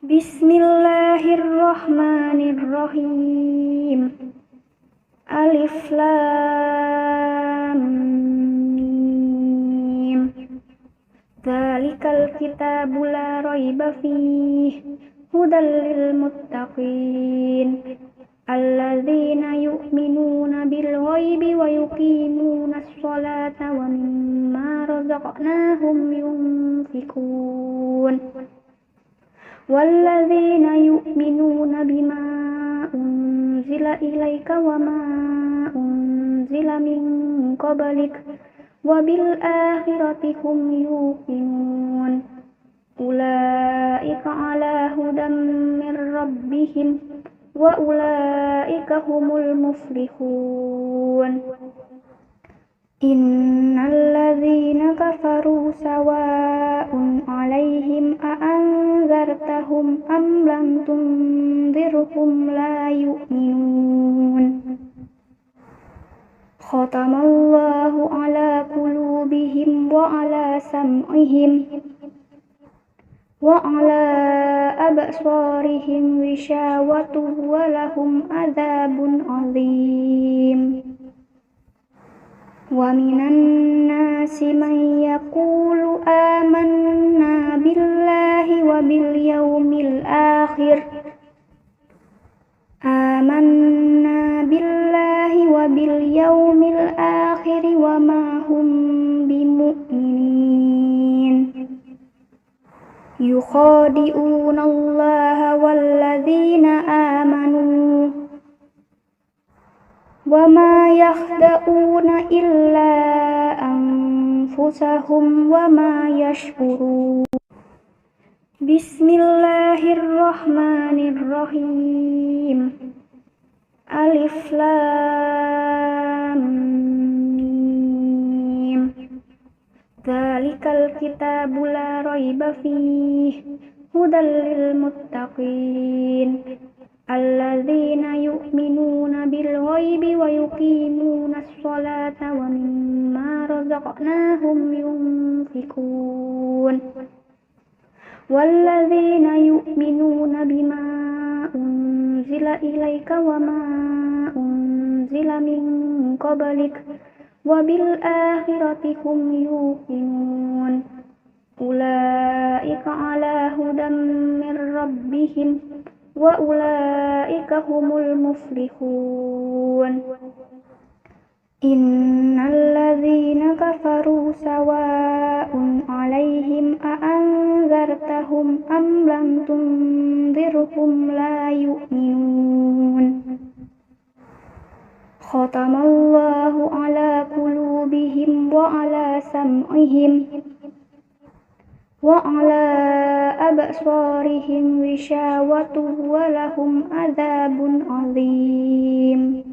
Bismillahirrahmanirrahim. Alif Lam Mim. Dzalikal kitabu la raiba fihi hudal lil muttaqin alladzina yu'minuna bil ghaibi wa yuqimunas sholata wa mimma razaqnahum yunfikun. Walladzina yu'minuna bima unzila ilaika wa ma unzila min qablik wa bil akhirati hum yuqinun. Ulaika ala hudan min rabbihim wa ulaika humul muflihun. Innal ladzina kafaru sawa'un 'alaihim a'anzartahum am lam tunzirhum la yu'minun. Khatamallahu 'ala qulubihim wa 'ala sam'ihim wa 'ala absarihim ghishawatun wa lahum 'adzabun 'adzim. Wa minan nasi man yaqulu amanna billahi wa bil yawmil akhir wa ma hum bimu'minin. Yukhadi'una Allaha walladzina amanu wa ma yakhda'una illa anfusahum wa ma yash'urun. Bismillahirrahmanirrahim. Alif Lam Mim. Dzalikal kitabu la raiba fihi hudal lil muttaqin alladzina yu'minuna bil ghaibi wa yuqimunas sholata wa mimma razaqnahum yunfikun. Walladzina yu'minuna bima unzila ilaika wa ma unzila min qablik wa bil akhirati hum yuqinun. Ulaika ala hudan min rabbihim wa ulaika humul muflihun. Innal ladzina kafaru sawa'un 'alaihim a'anzartahum am lam tunzirhum la yu'minun. Khatamallahu 'ala qulubihim wa 'ala sam'ihim wa 'ala absarihim ghishawatun wa lahum 'adzabun 'adzim.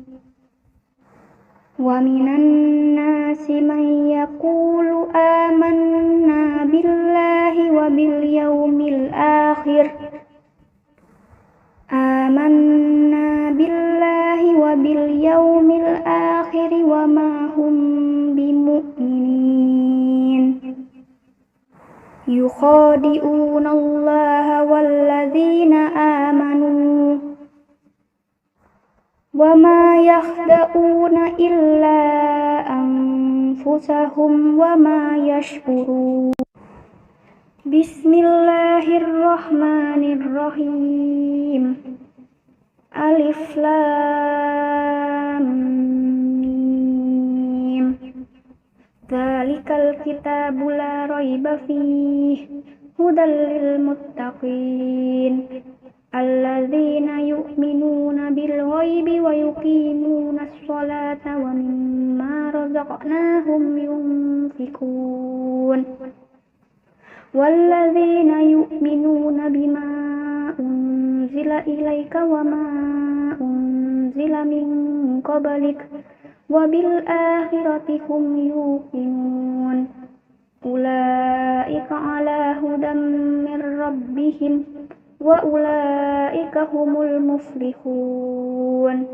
Wa minan nasi man yaqulu amanna billahi wa bil yawmil akhir wa ma hum bimu'minin. Yukhadi'una Allaha walladzina amanu wa ma yakhda'una illa anfusahum wa ma yash'urun. Bismillahirrahmanirrahim. Alif Lam Mim. Dzalikal kitabu la raiba fihi hudal lil muttaqin alladzina yu'minuna bil ghaibi wa yuqimunas sholata wa mimma razaqnahum yunfikun. Walladzina yu'minuna bima unzila ilaika wa ma unzila min qablik wa bil akhirati hum yuqinun. Ulaika ala hudan min rabbihim wa ulaika humul muflihun.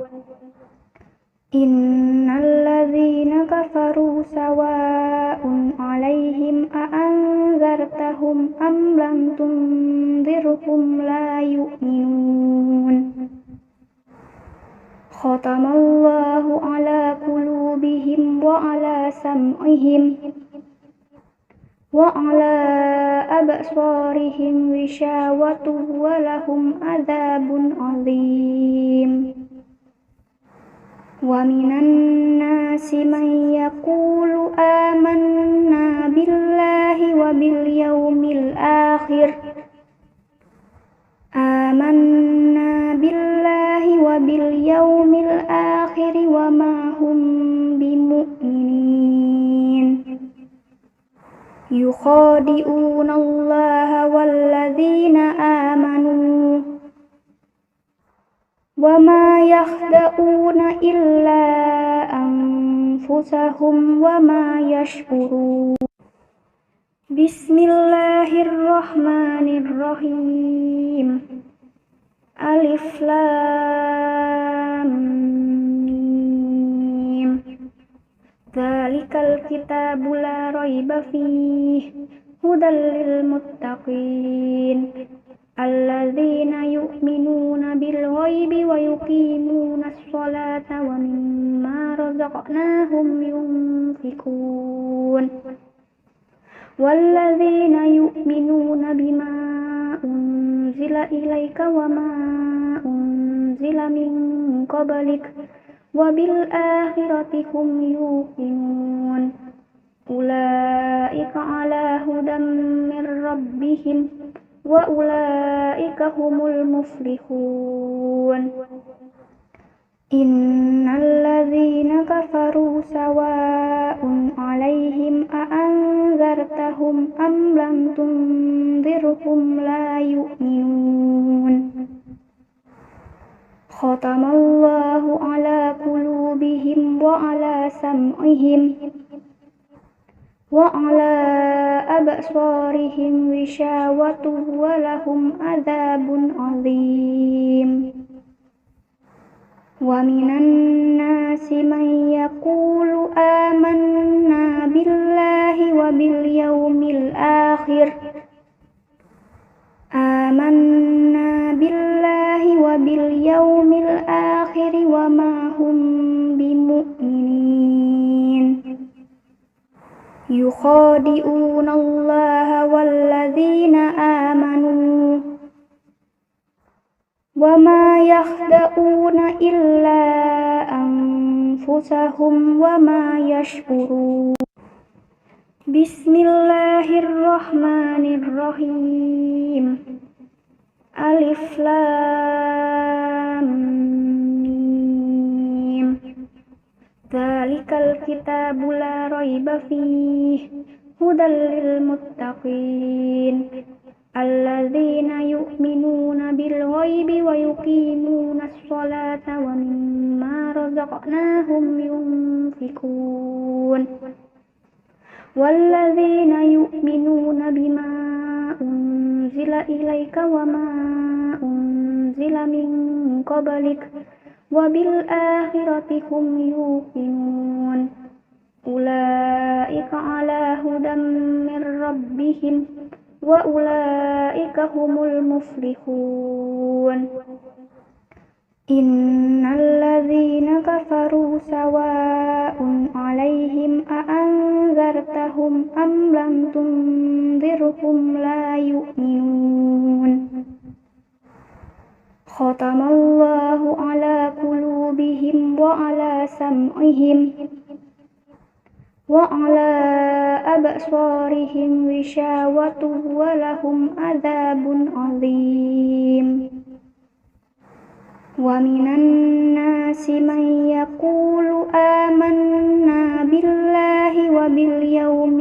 Innal ladzina kafaru sawa'un 'alaihim a'anzartahum am lam tunzirhum تنذرهم لا يؤمنون ختم الله على قلوبهم وعلى سمعهم وعلى أبصارهم غشاوة ولهم عذاب عظيم ومن الناس من يقول آمنا بالله وباليوم الآخر وما هم بمؤمنين يخادعون الله والذين آمنوا وما يخدعون إلا أنفسهم وما يشعرون بسم الله الرحمن الرحيم ألف لام ميم ذلك الكتاب لا ريب فيه هدى للمتقين الذين يؤمنون بالغيب ويقيمون الصلاة ومما رزقناهم ينفقون والذين يؤمنون بما أنزل إليك وما أنزل من قبلك وبالآخرة هم يوقنون أولئك على هدى من ربهم وأولئك هم المفلحون إن الذين كفروا سواء عليهم أأنذرتهم أم لم تنذرهم لا يؤمنون ختم الله على قلوبهم وعلى سمعهم وعلى أبصارهم غشاوة ولهم عذاب عظيم ومن الناس من يقول آمنا بالله وباليوم الآخر وما هم بمؤمنين يخادعون الله والذين آمنوا وما يخدعون إلا أنفسهم وما يشعرون بسم الله الرحمن الرحيم ألف لام ميم ذلك الكتاب لا ريب فيه هدى للمتقين الذين يؤمنون بالغيب ويقيمون الصلاة ومما رزقناهم ينفقون والذين يؤمنون بما أنزل إليك وما أنزل من قبلك وبالآخرة هم يوقنون أولئك على هدى من ربهم وأولئك هم المفلحون إن الذين كفروا سواء عليهم أأنذرتهم أم لم تنذرهم لا يؤمنون ختم الله على قلوبهم وعلى سمعهم وعلى أبصارهم غشاوة ولهم عذاب عظيم ومن الناس من يقول آمنا بالله وباليوم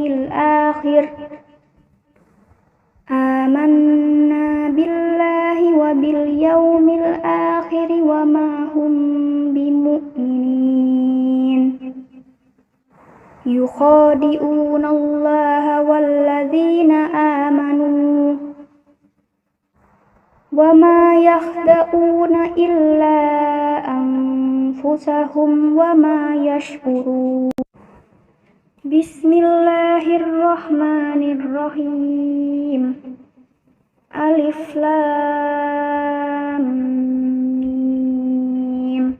الآخر وما هم بمؤمنين يخادعون الله والذين آمنوا وما يخدعون إلا أنفسهم وما يشعرون بسم الله الرحمن الرحيم Alif Lam Mim.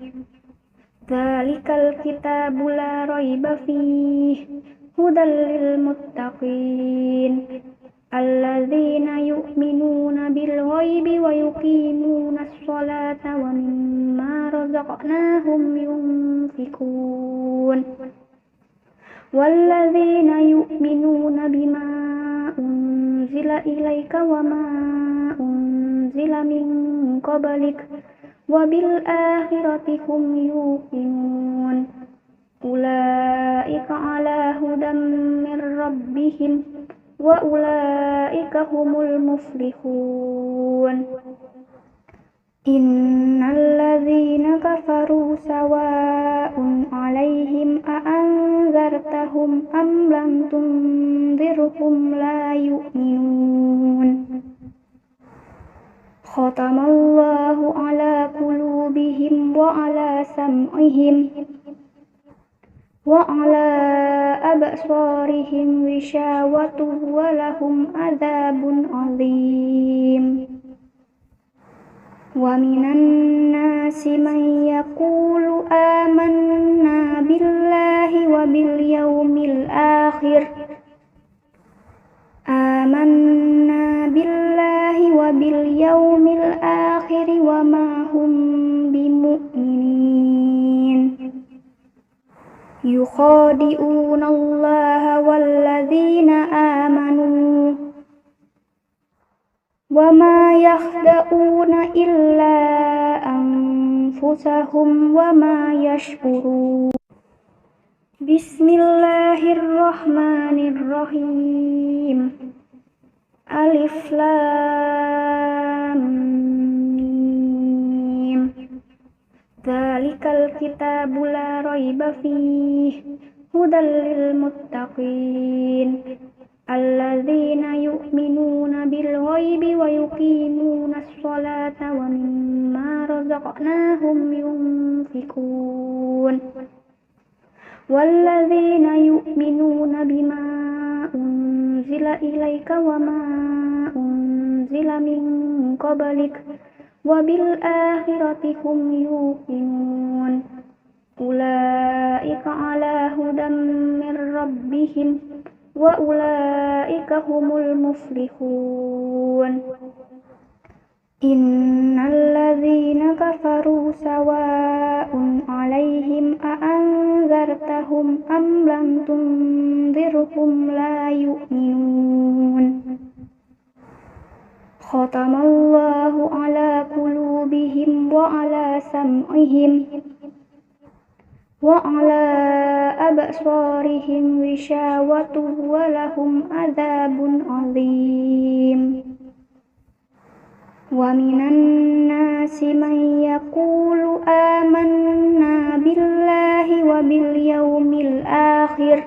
Dzalikal kitabu la raiba fihi hudal lil muttaqin alladzina yu'minuna bil ghaibi wa yuqimunas sholata wa mimma razaqnahum yunfikun walladzina yu'minuna bima unzila ilaika wa ma unzila min qablik wa bil akhirati hum yuqinun ulaika ala hudam min rabbihim wa ulaika humul muflihun. Innal ladzina kafaru sawa'un 'alaihim a anzartahum am lam tunzirhum la yu'minun. Khatamallahu 'ala qulubihim wa 'ala sam'ihim wa 'ala absarihim ghishawatun wa lahum 'adzabun 'adzim. Wa minan nasi man yaqulu amanna billahi wa bil yawmil akhir wa ma hum bimu'minin yukhadi'una Allaha walladzina amanu wa ma yakhda'una illa anfusahum wa ma yash'urun. Bismillahirrahmanirrahim. Alif Lam Mim. Dzalikal kitabu la raiba fihi hudal lil muttaqin alladzina yu'minuna bil ghaibi wa yuqimunas sholata wa mimma razaqnahum yunfikun walladzina yu'minuna bima unzila ilaika wa ma unzila min qablik wa bil akhirati hum yuqinun ulaika ala hudam min rabbihim wa ulaika humul muflihun. Innal ladzina kafaru sawa'un 'alaihim a anzartahum am lam tunzirhum la yu'minun. Khatamallahu 'ala qulubihim wa 'ala sam'ihim wa 'ala absarihim ghishawatun wa lahum 'adzabun 'adzim. Wa minan nasi man yaqulu amanna billahi wa bil yawmil akhir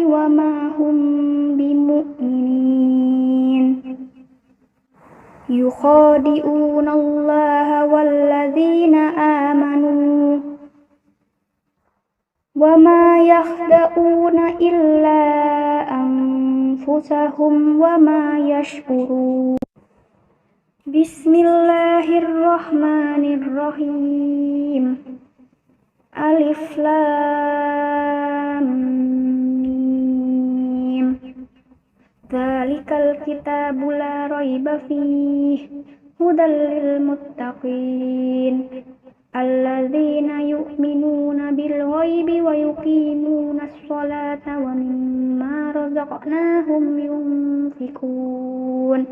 wa ma hum bimu'minin yukhadi'una Allaha walladzina amanu wa ma yakhda'una illa anfusahum wa ma yash'urun. Bismillahirrahmanirrahim. Alif Lam Mim. Dzalikal kitabu la raiba fihi hudal lil muttaqin alladzina yu'minuna bil ghaibi wa yuqimunas sholata wa mimma razaqnahum yunfikun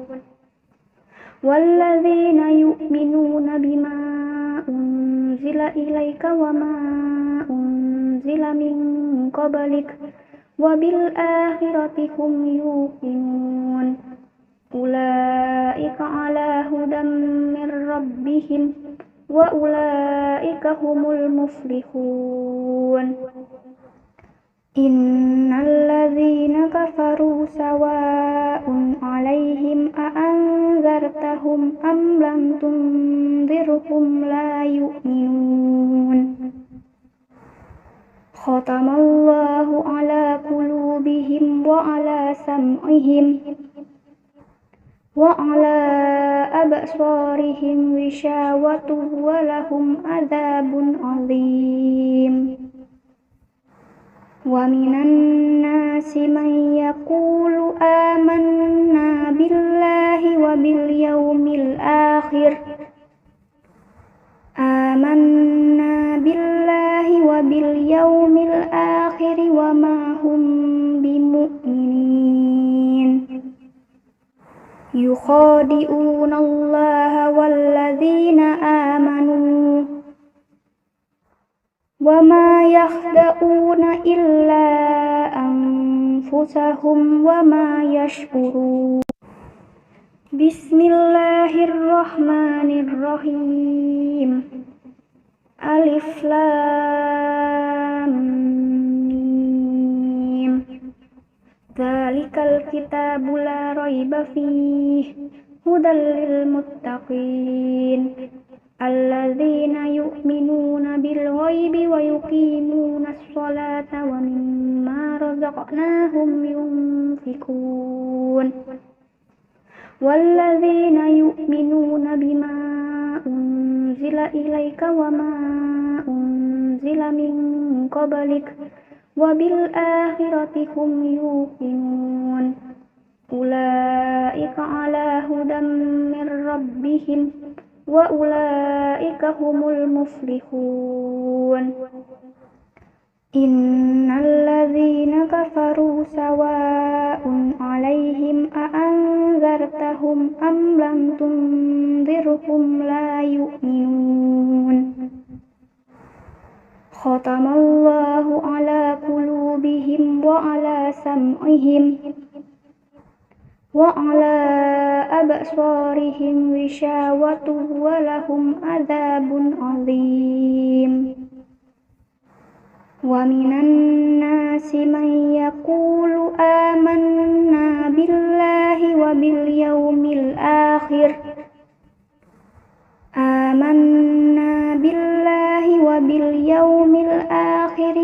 walladzina yu'minuna bima unzila ilaika wa ma unzila min qablik wa bil akhirati hum yuqinun ulaika ala hudam min rabbihim wa ulaika humul muflihun. Innal ladzina kafaru sawa'un 'alaihim a anzartahum am lam tunzirhum la yu'minun. khatamallahu ala qulubihim wa ala sam'ihim wa ala absarihim ghishawatun wa lahum adzabun adzim. Wa minan nasi man yaqulu amanna billahi wa bil yawmil akhir wa ma hum bimu'minin. Yukhadi'una Allaha walladzina amanu wa ma yakhda'una illa anfusahum wa ma yashkurun. Bismillahirrahmanirrahim. Alif Lam Mim. Dzalikal kitabu la raiba fihi hudal lil muttaqin alladzina yu'minuna bil ghaibi wa yuqimunas sholata wa mimma razaqnahum yunfikun. Walladzina yu'minuna bima unzila ilaika wa ma unzila min qablik wa bil akhirati hum yuqinun. Ulaika ala hudam min rabbihim wa ulaika humul muflihun. Innal ladzina kafaru sawa'un 'alaihim a anzartahum am lam tunzirhum la yu'minun. Khatamallahu ala qulubihim wa ala sam'ihim wa ala absarihim ghishawatun wa lahum adzabun adzim. Wa minan nasi man yaqulu amanna billahi wa bil yawmil akhir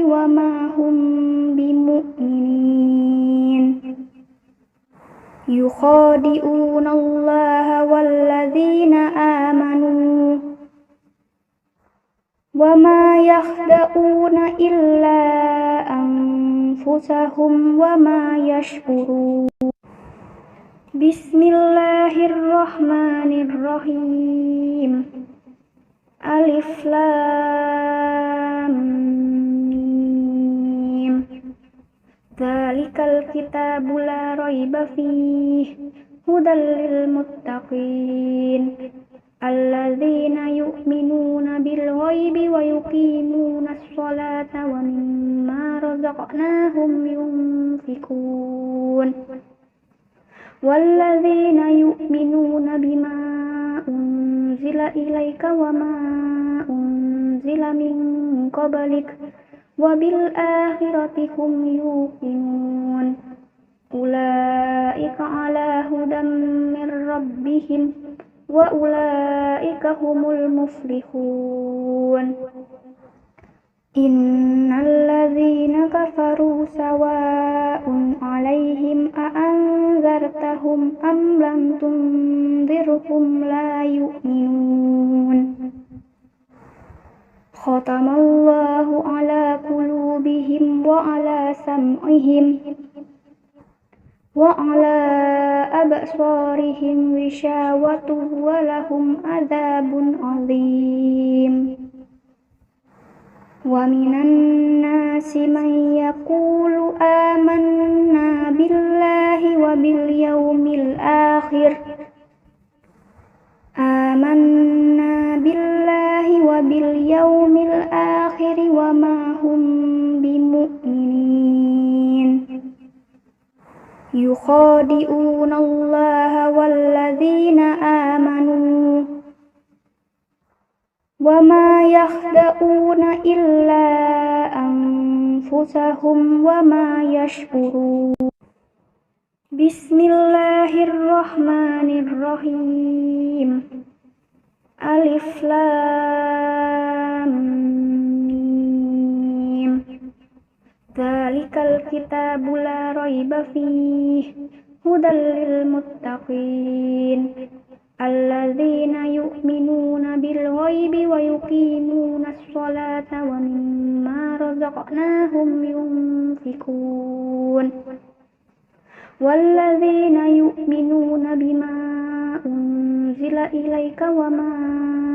wa ma hum bimu'minin. Yukhadi'una Allaha walladzina amanu wa ma yakhda'una illa anfusahum wa ma yashkurun. Bismillahirrahmanirrahim. Alif Lam Mim. Dzalikal kitabu la raiba fihi hudal lil muttaqin alladzina yu'minuna bil ghaibi wa yuqimunas sholata wa mimma razaqnahum yunfikun. Walladzina yu'minuna bima unzila ilaika wa ma unzila min qablik wa bil akhirati hum yuqinun. Ulaika ala hudam min rabbihim wa ulaika humul muflihun. Innal ladzina kafaru sawa'un 'alaihim a anzartahum am lam tunzirhum la yu'minun. Khatamallahu ala qulubihim wa ala sam'ihim wa ala absarihim ghishawatun wa lahum adzabun adzim. Wa minan nasi man yaqulu amanna billahi wa bil yawmil akhir wa ma hum bimu'minin. Yukhadi'una Allaha walladzina amanu wa ma yakhda'una illa anfusahum wa ma yashkurun. Bismillahirrahmanirrahim. Alif Lam Mim. Dzalikal kitabu la raiba fihi hudal lil muttaqin alladzina yu'minuna bil ghaibi wa yuqimuna sholata wa mimma razaqnahum yunfikun walladzina yu'minuna bima unzila ilaika wa ma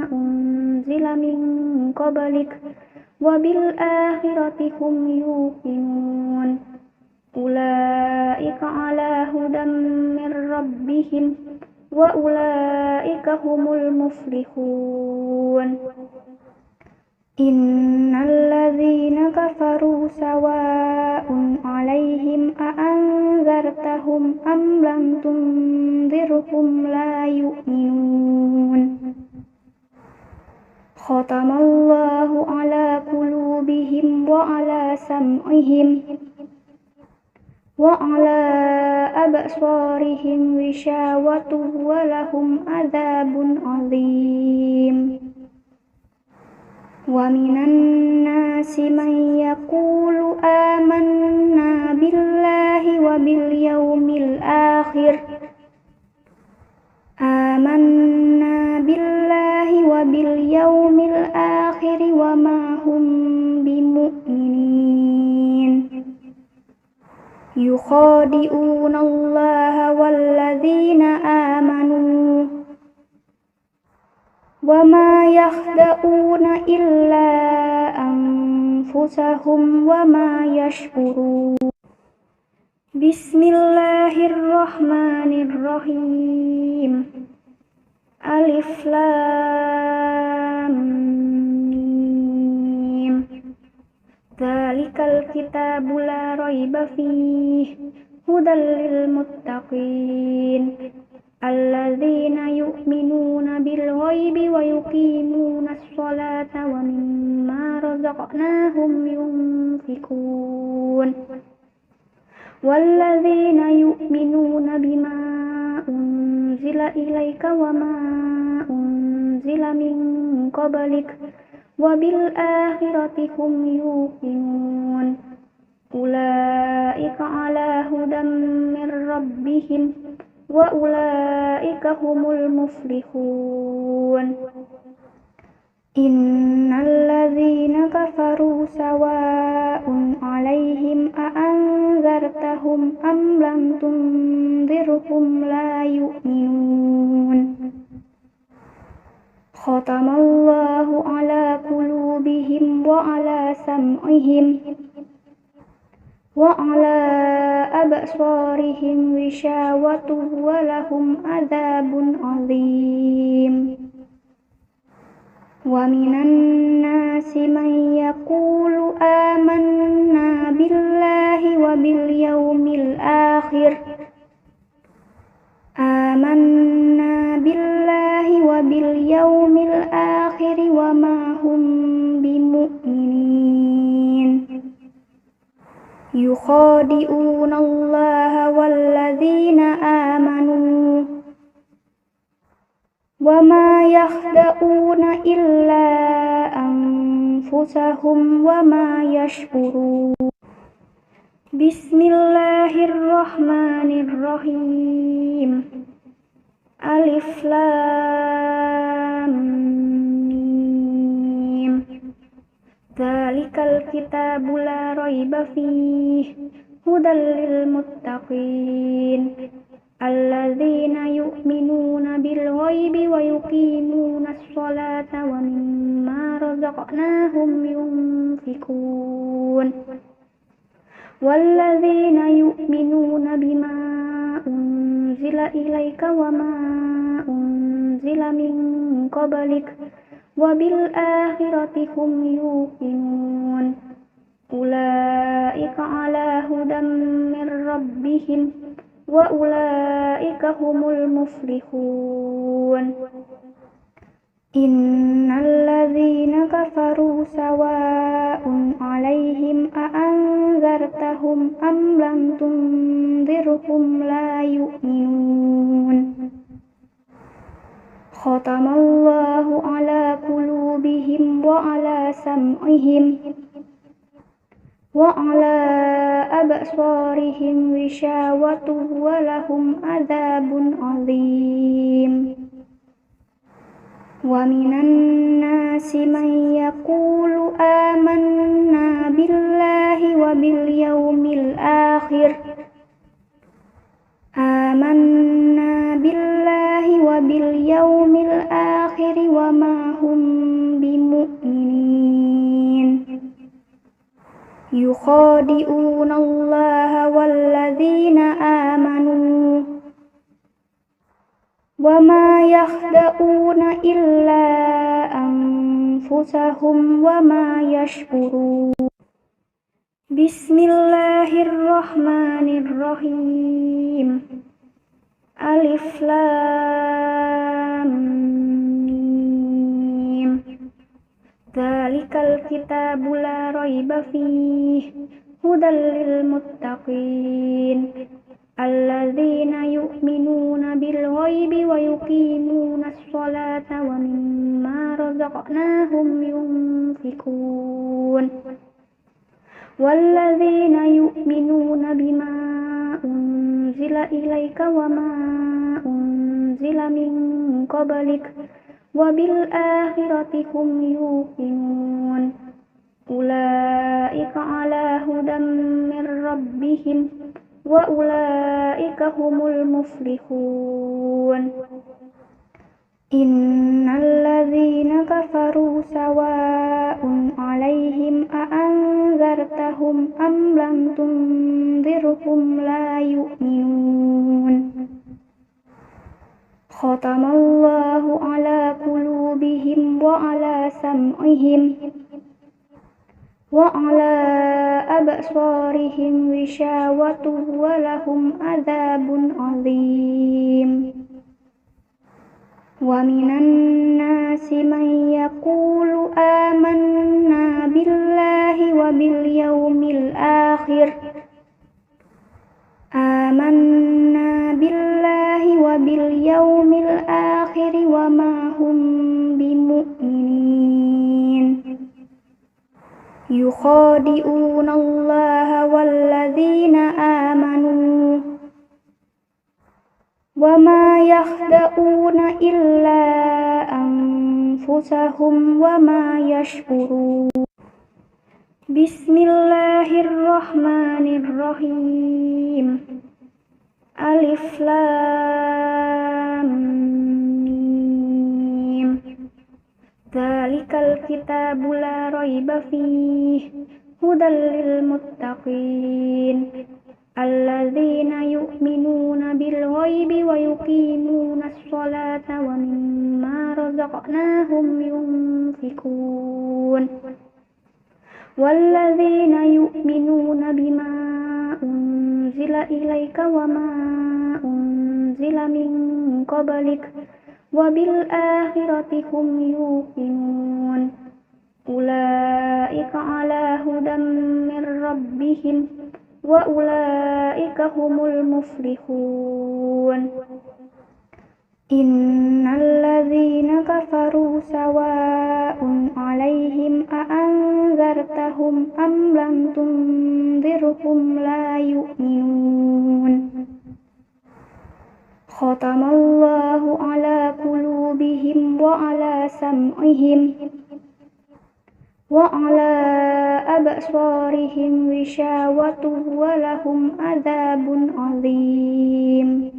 unzila min qablik wa bil akhirati hum yuqinun ulaika ala hudan min rabbihim wa ulaika humul muflihun innal ladzina kafaru sawa'un 'alaihim a anzartahum am lam tunzirhum la yu'minun khatamallahu ala qulubihim wa ala sam'ihim wa ala absarihim ghishawatun wa lahum adzabun 'adzim wa minan nasi man yaqulu amanna billahi wa bil yawmil akhir wa ma hum bimu'minin yukhadi'una allaha walladzina amanu wa ma yakhda'una illa anfusahum wa ma yashkurun. Bismillahirrahmanirrahim. Alif Lam Mim. Dzalikal kitabu la raiba fihi hudal lil muttaqin alladzina yu'minuna bil ghaibi wa yuqimuna sholata wa mimma razaqnahum yunfikun walladzina yu'minuna bima unzila ilaika wa ma unzila min qablik wa bil akhirati hum yuqinun ulaika ala hudan min rabbihim wa ulaika humul muflihun innal ladzina kafaru sawa'un 'alaihim a anzartahum am lam tunzirhum la yu'minun khatamallahu ala qulubihim wa ala sam'ihim wa ala absarihim ghishawatun wa lahum adzabun 'adzim wa minan nasi man yaqulu amanna billahi wa bil yawmil akhir wa ma hum bimu'minin yukhadi'una allaha walladzina amanu wa ma yakhda'una illa anfusahum wa ma yashkurun. Bismillahirrahmanirrahim. Alif Lam Mim. Dzalikal kitabu la raiba fihi hudal lil muttaqin alladzina yu'minuna bil ghaibi wa yuqimuna sholata wa mimma razaqnahum yunfikun walladzina yu'minuna bima unzila ilaika wa ma unzila min qablik wa bil akhirati hum yuqinun ulaika ala hudan min rabbihim wa ulaika humul muflihun innal ladzina kafaru sawa'un 'alaihim a anzartahum am lam tunzirhum la yu'minun khatamallahu ala qulubihim wa ala sam'ihim وعلى أبصارهم غشاوة ولهم عذاب عظيم ومن الناس من يقول آمنا بالله وباليوم الآخر وما هم بمؤمنين يخادعون الله والذين آمنوا وما يخدعون إلا أنفسهم وما يشعرون بسم الله الرحمن الرحيم ألف لام ميم ذلك الكتاب لا ريب فيه هدى للمتقين الذين يؤمنون بالغيب ويقيمون الصلاة ومما رزقناهم ينفقون والذين يؤمنون بما أنزل إليك وما أنزل من قبلك وبالآخرة هم يوقنون أولئك على هدى من ربهم وأولئك هم المفلحون إن الذين كفروا سواء عليهم أأنذرتهم أم لم تنذرهم لا يؤمنون ختم الله على قلوبهم وعلى سمعهم وعلى أبصارهم غشاوة ولهم عذاب عظيم ومن الناس من يقول آمنا بالله وباليوم الآخر وما هم بمؤمنين يخادعون الله والذين آمنوا وما يخدعون إلا أنفسهم وما يشعرون بسم الله الرحمن الرحيم ألف لام ميم ذلك الكتاب لا ريب فيه هدى للمتقين الذين يؤمنون بالغيب ويقيمون الصلاة ومما رزقناهم ينفقون والذين يؤمنون بما أنزل إليك وما أنزل من قبلك وبالآخرة هم يوقنون أولئك على هدى من ربهم وأولئك هم المفلحون إن الذين كفروا سواء عليهم أأنذرتهم أم لم تنذرهم لا يؤمنون ختم الله على قلوبهم وعلى سمعهم وعلى أبصارهم غشاوة ولهم عذاب عظيم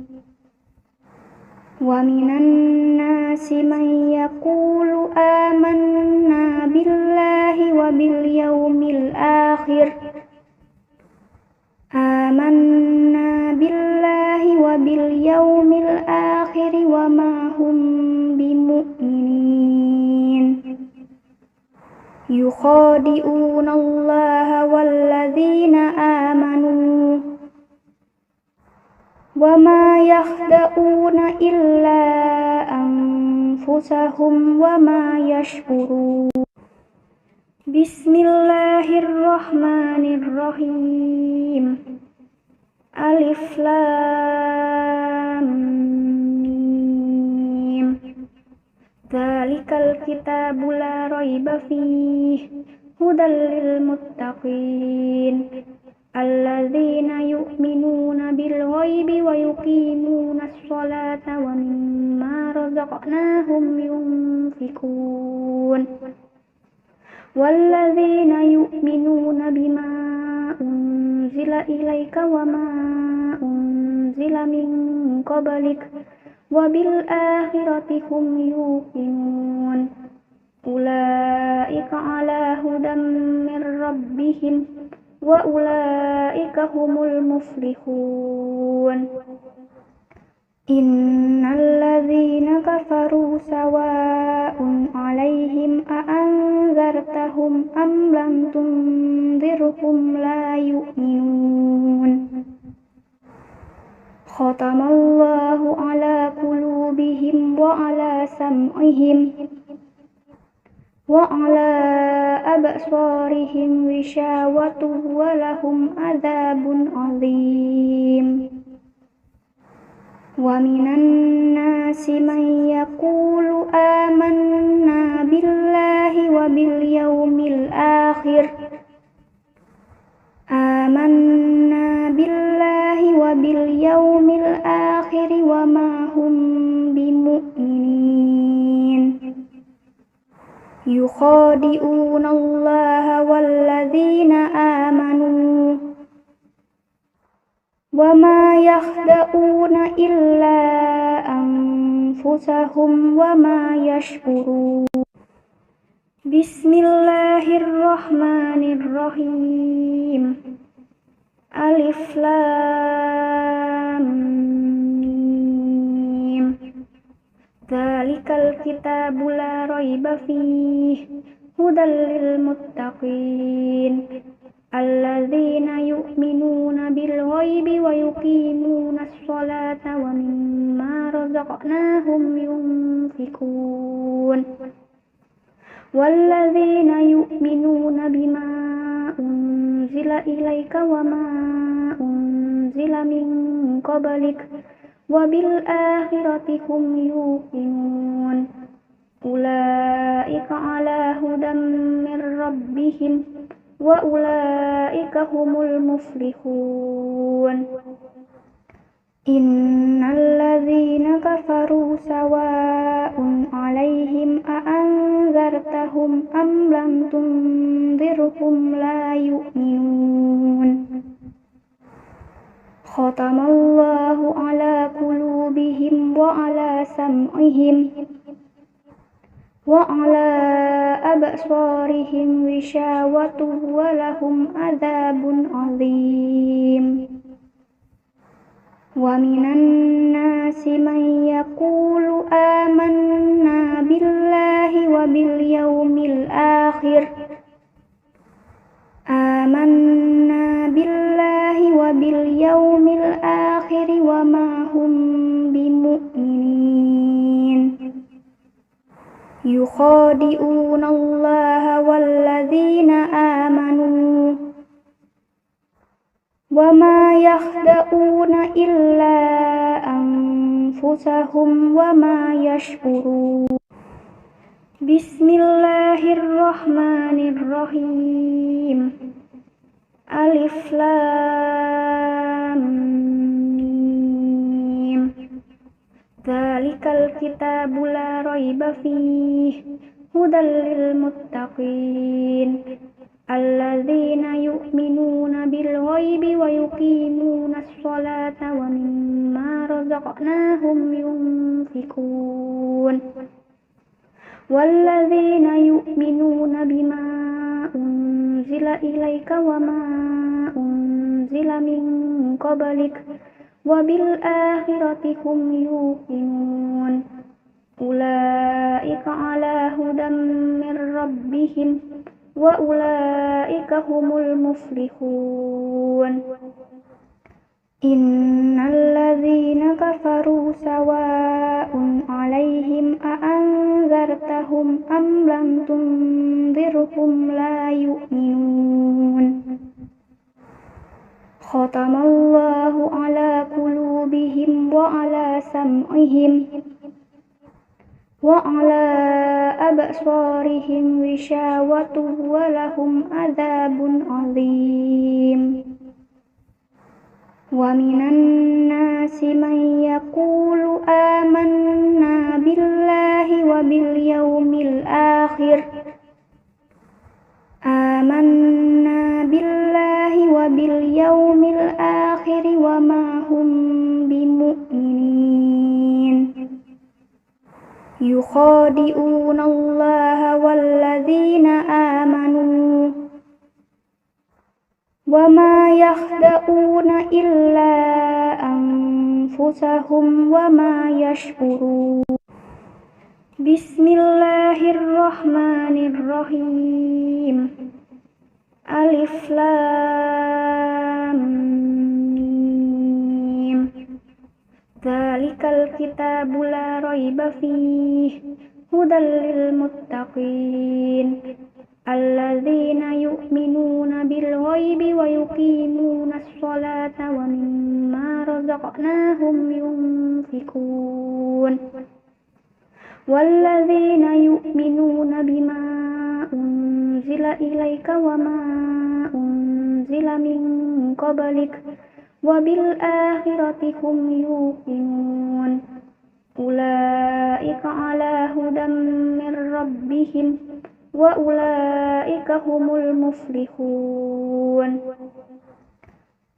ومن الناس من يقول آمنا بالله وباليوم الآخر وما هم بمؤمنين يخادعون الله والذين آمنوا وما يخدعون إلا أنفسهم وما يشعرون بسم الله الرحمن الرحيم ألف لام ميم ذلك الكتاب لا ريب فيه هدى للمتقين الذين يؤمنون بالغيب ويقيمون الصلاة ومما رزقناهم ينفقون والذين يؤمنون بما أنزل إليك وما أنزل من قبلك وبالآخرة هم يوقنون أولئك على هدى من ربهم وأولئك هم المفلحون إن الذين كفروا سواء عليهم أأنذرتهم أم لم تنذرهم لا يؤمنون ختم الله على قلوبهم وعلى سمعهم وعلى أبصارهم غشاوة ولهم عذاب عظيم ومن الناس من يقول آمنا بالله وباليوم الآخر وما هم بمؤمنين يخادعون الله والذين آمنوا وما يخدعون إلا أنفسهم وما يشعرون بسم الله الرحمن الرحيم ألف لام ميم ذلك الكتاب لا ريب فيه هدى للمتقين الذين يؤمنون بالغيب ويقيمون الصلاة ومما رزقناهم ينفقون والذين يؤمنون بما أنزل إليك وما أنزل من قبلك وبالآخرة هم يوقنون أولئك على هدى من ربهم وأولئك هم المفلحون إن الذين كفروا سواء عليهم أأنذرتهم أم لم تنذرهم لا يؤمنون ختم الله على قلوبهم وعلى سمعهم وعلى أبصارهم غشاوة ولهم عذاب عظيم ومن الناس من يقول آمنا بالله وباليوم الآخر وما هم بمؤمنين يخادعون الله والذين آمنوا وما يخدعون إلا أنفسهم وما يشعرون بسم الله الرحمن الرحيم ألف لام ميم ذلك الكتاب لا ريب فيه هدى للمتقين الذين يؤمنون بالغيب ويقيمون الصلاة ومما رزقناهم ينفقون والذين يؤمنون بما أنزل إليك وما أنزل من قبلك وبالآخرة هم يوقنون أولئك على هدى من ربهم وأولئك هم المفلحون إن الذين كفروا سواء عليهم أأنذرتهم أم لم تنذرهم لا يؤمنون ختم الله على قلوبهم وعلى سمعهم وعلى أبصارهم غشاوة ولهم عذاب عظيم ومن الناس من يقول آمنا بالله وباليوم الآخر وما هم بمؤمنين يخادعون الله والذين آمنوا وما يخدعون إلا أنفسهم وما يشعرون بسم الله الرحمن الرحيم ألف لام ميم ذلك الكتاب لا ريب فيه هدى للمتقين الذين يؤمنون بالغيب ويقيمون الصلاة ومما رزقناهم ينفقون والذين يؤمنون بما أنزل إليك وما أنزل من قبلك وبالآخرة هم يوقنون أولئك على هدى من ربهم وأولئك هم المفلحون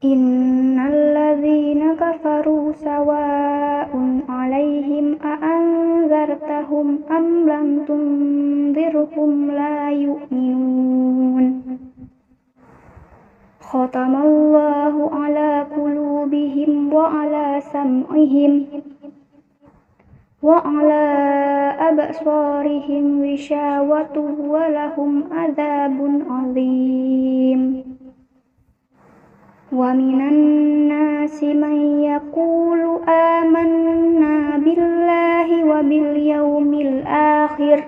إن الذين كفروا سواء عليهم أأنذرتهم أم لم تنذرهم لا يؤمنون ختم الله على قلوبهم وعلى سمعهم وعلى أبصارهم غشاوة ولهم عذاب عظيم ومن الناس من يقول آمنا بالله وباليوم الآخر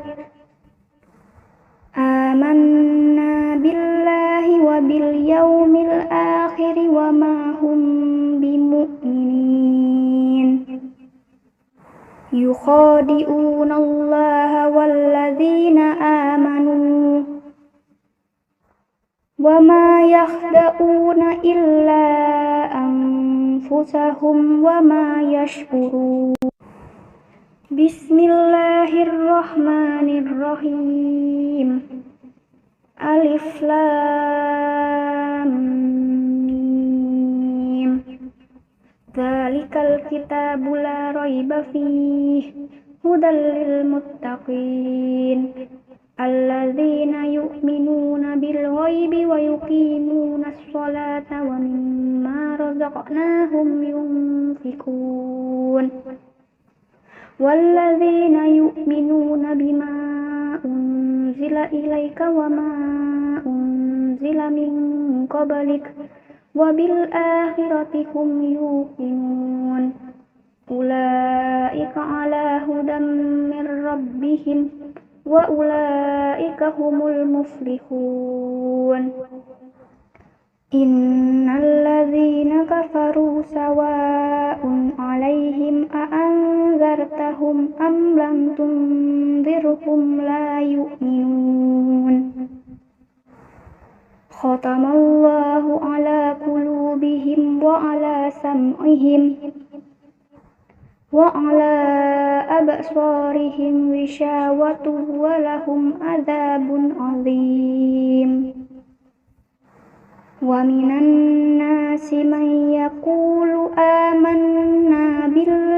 وما هم بمؤمنين يخادعون الله والذين آمنوا وما يخدعون إلا أنفسهم وما يشعرون بسم الله الرحمن الرحيم ألف لام ميم ذلك الكتاب لا ريب فيه هدى للمتقين الذين يؤمنون بالغيب ويقيمون الصلاة ومما رزقناهم ينفقون والذين يؤمنون بما أنزل إليك وما أنزل من قبلك وبالآخرة هم يوقنون أولئك على هدى من ربهم وأولئك هم المفلحون إن الذين كفروا سواء عليهم أأنذرتهم أم لم تنذرهم لا يؤمنون ختم الله على قلوبهم وعلى سمعهم وعلى أبصارهم غشاوة ولهم عذاب عظيم ومن الناس من يقول آمنا بالله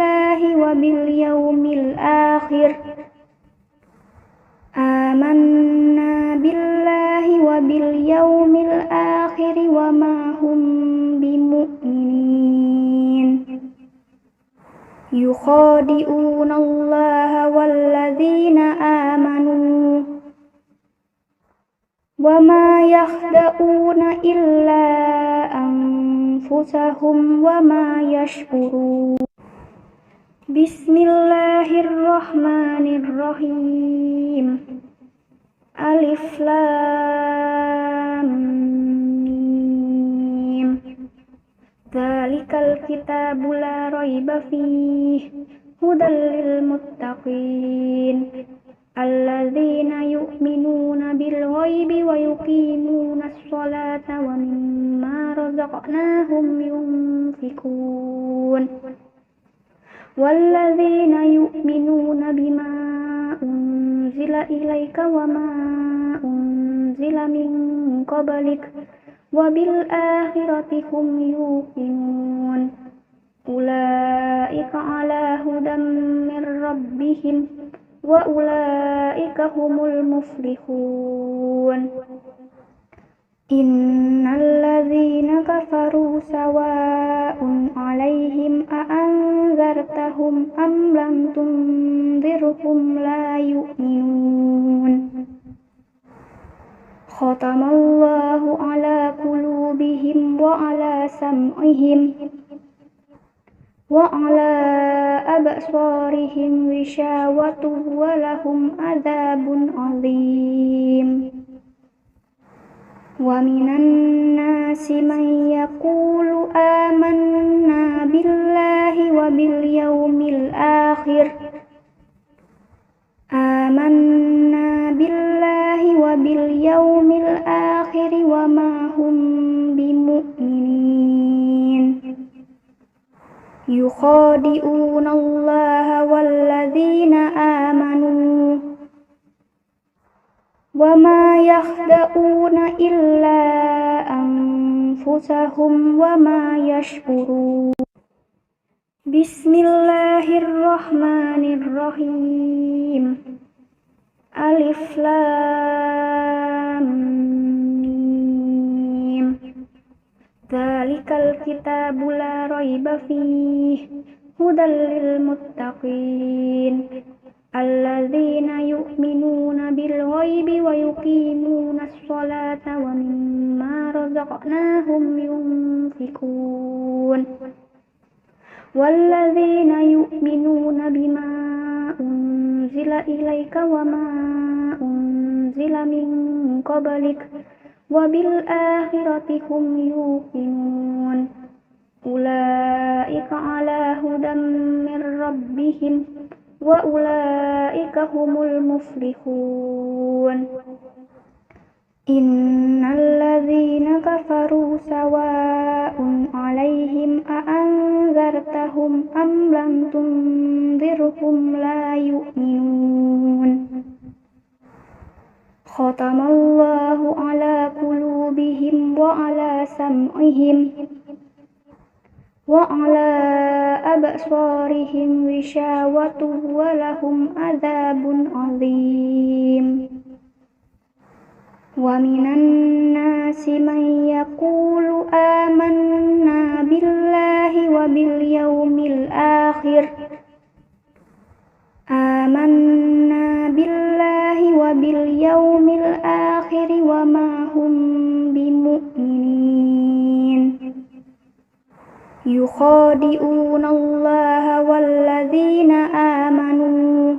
وباليوم الآخر وما هم بمؤمنين يخادعون الله والذين آمنوا وما يخدعون إلا أنفسهم وما يشعرون بسم الله الرحمن الرحيم ألف لام ميم ذلك الكتاب لا ريب فيه هدى للمتقين الذين يؤمنون بالغيب ويقيمون الصلاة ومما رزقناهم ينفقون والذين يؤمنون بما أنزل إليك وما أنزل من قبلك وبالآخرة هم يوقنون أولئك على هدى من ربهم وأولئك هم المفلحون إن الذين كفروا سواء عليهم أأنذرتهم أم لم تنذرهم لا يؤمنون ختم الله على قلوبهم وعلى سمعهم وعلى أبصارهم غشاوة ولهم عذاب عظيم ومن الناس من يقول آمنا بالله وباليوم الآخر وما هم بمؤمنين يخادعون الله والذين آمنوا وما يخدعون إلا أنفسهم وما يشعرون بسم الله الرحمن الرحيم ألف لام ميم ذلك الكتاب لا ريب فيه هدى للمتقين الذين يؤمنون بالغيب ويقيمون الصلاة ومما رزقناهم ينفقون والذين يؤمنون بما أنزل إليك وما أنزل من قبلك وبالآخرة هم يوقنون أولئك على هدى من ربهم وأولئك هم المفلحون إن الذين كفروا سواء عليهم أأنذرتهم أم لم تنذرهم لا يؤمنون ختم الله على قلوبهم وعلى سمعهم وعلى أبصارهم غشاوة ولهم عذاب عظيم ومن الناس من يقول آمنا بالله وباليوم الآخر وما هم بمؤمنين يخادعون الله والذين آمنوا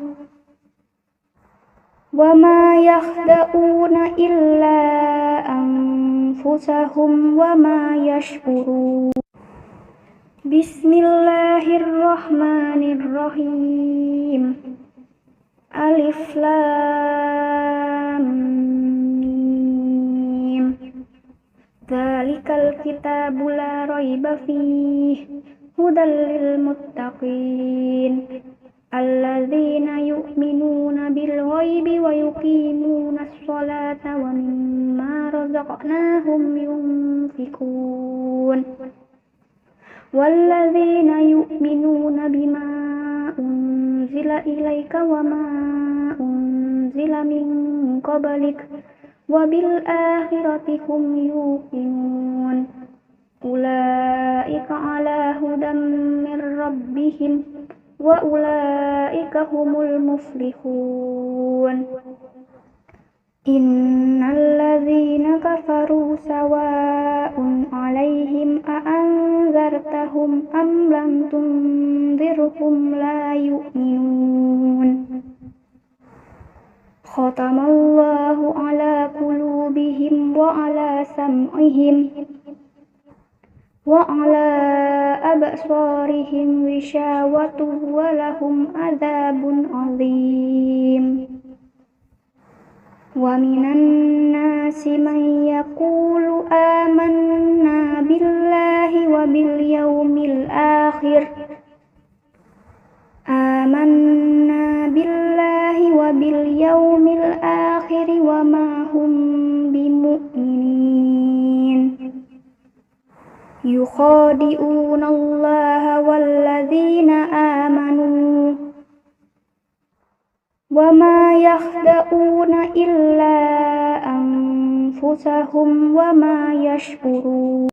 وما يخدعون إلا أنفسهم وما يشعرون بسم الله الرحمن الرحيم ألف لام ميم ذلك الكتاب لا ريب فيه هدى للمتقين الذين يؤمنون بالغيب ويقيمون الصلاة ومما رزقناهم ينفقون والذين يؤمنون بما أنزل إليك وما أنزل من قبلك وبالآخرة هم يوقنون أولئك على هدى من ربهم وأولئك هم المفلحون إن الذين كفروا سواء عليهم أأنذرتهم أم لم تنذرهم لا يؤمنون ختم الله على قلوبهم وعلى سمعهم وعلى absarihim ghishawatun wa lahum adzabun adzim. Wa minan nasi man yaqulu amanna billahi wa bil yaumil akhir wa ma hum bimu'minin. Yukhadi'una Allaha walladzina amanu wa ma yakhda'una illa anfusahum wa ma yash'urun.